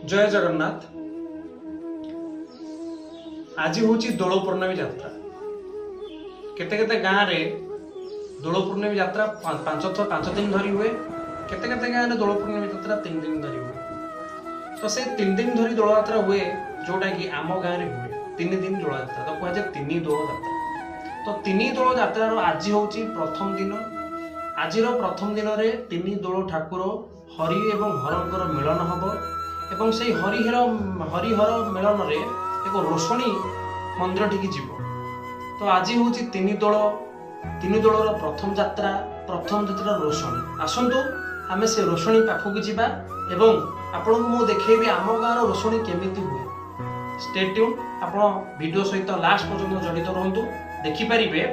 जय जगन्नाथ। आज हूँ दोल पूर्णमी यात्रा। केते केते गाँव रे दोल पूर्णमी यात्रा पांच दिन धरी हुए। केते केते गाँव रे दोल पूर्णमी यात्रा 3 दिन धरी हुए। तो से 3 दिन धरी दोल यात्रा हुए जोटा कि आम गाँव रे हुए 3 दिन दोल यात्रा। तो कहुए 3 दोल यात्रा। तो 3 दोल यात्रार आज हूँ प्रथम दिन। आज प्रथम दिन में 3 दोल ठाकुर हरि एवं हरंकर मिलन हम एवं से हरिहर मिलन रे एक रोषणी मंदिर ठीक जीव। तो आज हूँ 3 दोलर प्रथम यात्रा रोषणी। आसतु आम से रोषणी पाखक जावा एवं आपन को मु देखैबी आम गाँव रोषणी केमिति हुए। स्टे ट्यून आपण वीडियो सहित लास्ट पर्यंत जड़ित रहंतु। देखि परिबे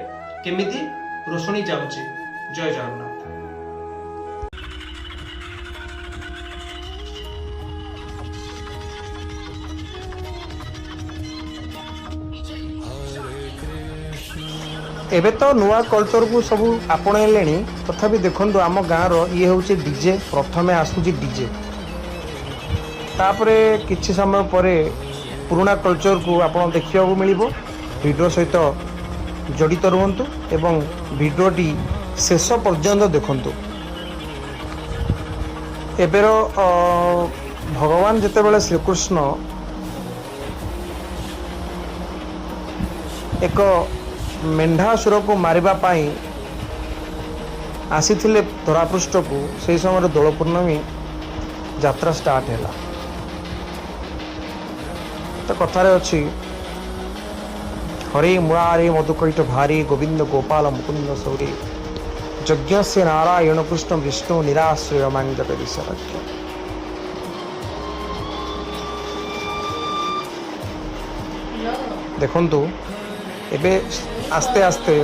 केमिति रोषणी जाउची। जय जगन्नाथ। एबे तो नुआ कल्चर को सब आपणेले तथापि देखु आम गाँव ये हूँ डीजे। प्रथमे आसूची डीजे तापरे किछि समय पर पुराना कल्चर को आपण देखा मिल। वीडियो सहित जड़ित रुहतु एवं वीडियोटी शेष पर्यंत देखंतु। एबेर भगवान जेतेबेले श्रीकृष्ण एक मेंढासुर को मारिबा पाई आसीथिले धरापृष्ठ को से समय दोल पूर्णमी यात्रा स्टार्ट है। तो कथारे अच्छी हरे मुरारे मधुकैट भारी गोविंद गोपाल मुकुंद सौरी यज्ञ से नारायण कृष्ण विष्णु निराश्रय मांगजगदी सर्वज्ञ। देखंतु एबे आस्ते आस्ते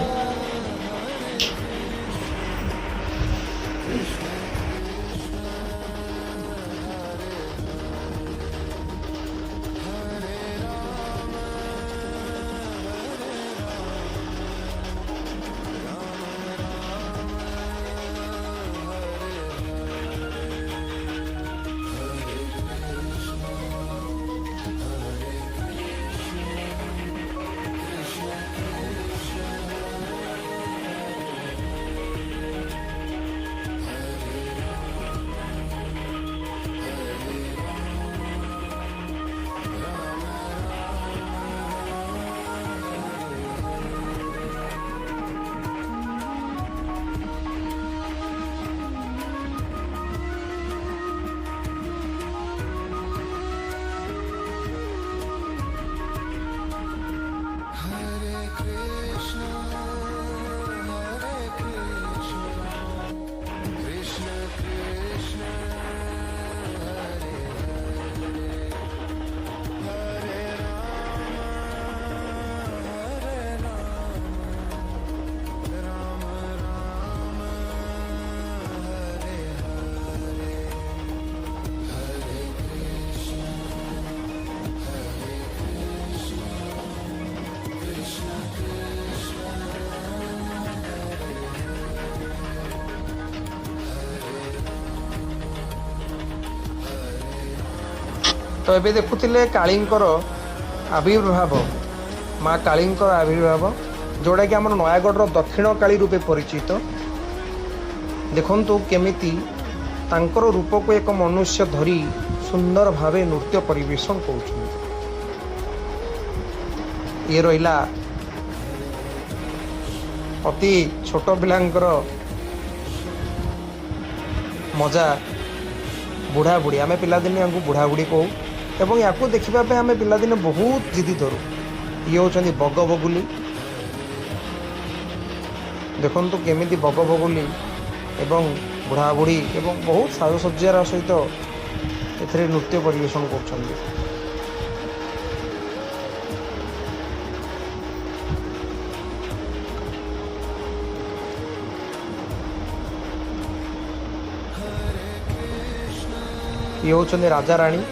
तो ये देखुले कालींकर आविर्भाव माँ कालींकर आविर्भाव जोड़ा कि आम नयागढ़ दक्षिण काली रूपे परिचित। देखंतु केमिति तांकर रूप को एक मनुष्य धरी सुंदर भावे नृत्य परिवेशन कर। ये रहिला अति छोट पिलांकर मजा। बुढ़ा बुढ़ी आम पिलादिने बुढ़ा बुढ़ी कहू एवं या देखा आम पिलादिने बहुत जिदी धरू। ये होचंदी बग बगुली। देखंतु केमिति बग बगुली एवं बुढ़ा बुढ़ी एवं बहुत साजसज्जार सहित एथिरे नृत्य परिवेशन करछंदी। ये होचंदी राजा रानी।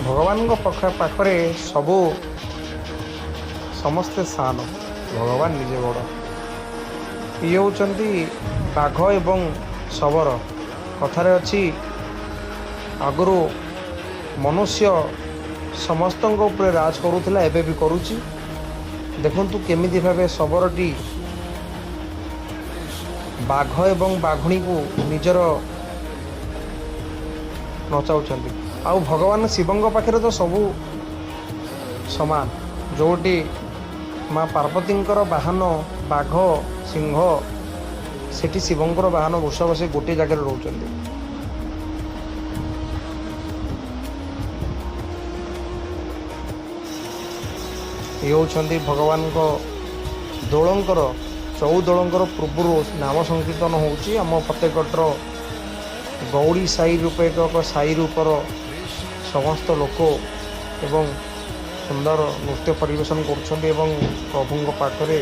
भगवान पाखरे सबू समस्ते सान भगवान निजे बड़। ये होचंदी बाघ एवं शबर कथारे अच्छी आगु मनुष्य समस्त ऊपर राज करूला एबे भी करुच्ची देखु केमिति भावे शबरटी बाघ एवं बाघुणी को निजर नचाऊँच आउ भगवान शिवंग पाखे तो सबू समान जोटी माँ पार्वतींकर बाहन बाघ सिंह सेठी शिवंकर बाहन वृषभ से गोटे जगह रोचंती। ये होती भगवान दोलंकर चौदोलंकर पूर्व नाम संकीर्तन होची आम फतेहगढ़ गौड़ी साई रूपे एक साई रूपर समस्त लोक एवं सुंदर नृत्य परिवेशन कर प्रभु पाखरे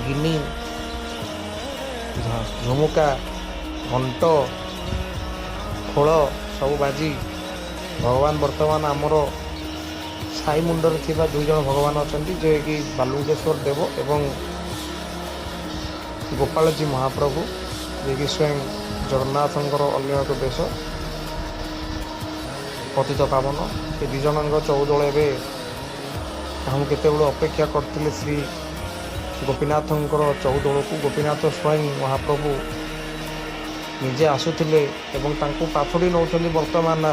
गिनी झुमुका घंट खोल सब बाजी भगवान वर्तमान आमर साई मुंडर थिबा दुई जन भगवान अच्छा जे कि बालुकेश्वर देव एवं गोपाल जी महाप्रभु जे कि स्वयं जगन्नाथंकर अन्य एक बेश पतित पावन ये दुई जन चौदोल एवं केते अपेक्षा करते श्री गोपीनाथंकर चौदोल को गोपीनाथ स्वयं महाप्रभु निजे आसुले एवं पाछड़ी नौ वर्तमान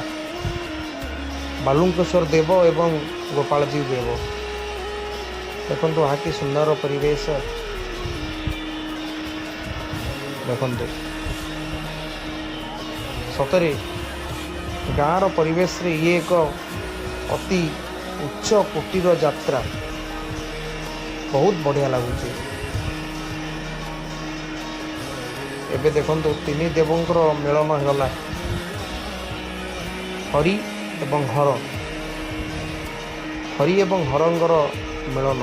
बालुकेश्वर देव एवं गोपाल जी देव देखो वहाँ की सुंदर परिवेश देखते सतरे गाँव परिवेश रे ये एक अति उच्च कोटिर यात्रा बहुत बढ़िया लगुच। एबे देखंतु तीन देवंकर मिलन होगला हरि एवं हर हरि एवं हरंगर मिलन